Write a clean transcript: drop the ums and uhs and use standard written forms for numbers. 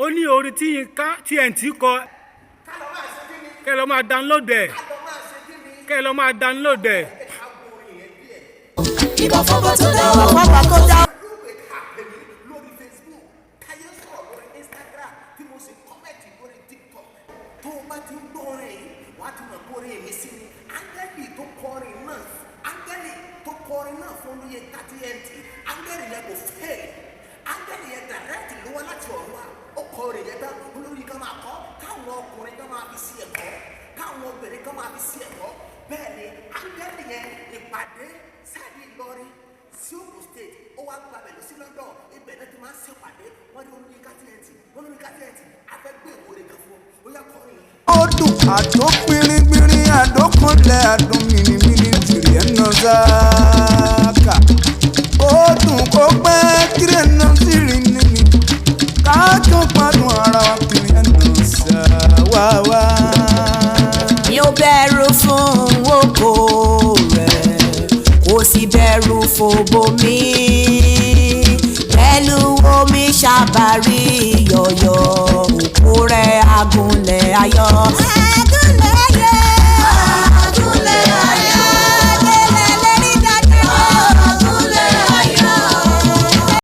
ó ní orin tí Yinka TNT kọ kẹ́ lọ máa download ẹ̀ kẹ́ lọ máa download ẹ̀. ìbá fọ́bà tó dá wà fọ́bà tó dá. lórí Facebook káyé sọ̀rọ̀ lórí Instagram tí mo sì kọ́mẹ̀tì lórí TikTok tó o bá ti ń gbọ́ orin yìí wàá ti mọ̀ kórin mi sí ni áńgẹ́lì tó kọrin náà fún Yinka TNT áńgẹ́lì yẹn kò fẹ́ áńgẹ́lì yẹn direct ló wá láti ọ̀run wa ó kọrin yẹn tán olórí kan máa kọ́ káwọn ọkùnrin kan máa fi sí ẹ̀kọ́ káwọn obìnrin kan máa fi sí ẹ̀kọ́ bẹ́ẹ̀ ni áńgẹ́lì yẹn ìpàdé sáàdì Ìlọrin sí Ògùn State ó wá gba bẹ̀rẹ̀ sí London ibẹ̀ náà ti máa ń ṣèpàdé wọ́n ní olórí Yinka TNT afẹ́gbé ìwòrè kan fún ó yá kọrin. ó dùn àdó gbìnrín àdó kanlẹ̀ àdó mìnìmìnì tìrì ẹ̀nà sáàkà ó dùn kó pẹ́ kiri ẹ̀nà tìrì nìní káàtó gbádùn ara wa kiri ẹ̀nà sáwáwá. mi ò bẹ̀rù fún oko rẹ̀ kò sì bẹ̀rù fòbò mi pẹ̀lú omi ṣàbárí yọ̀yọ̀ òkú rẹ̀ agúnlẹ̀ ayọ̀.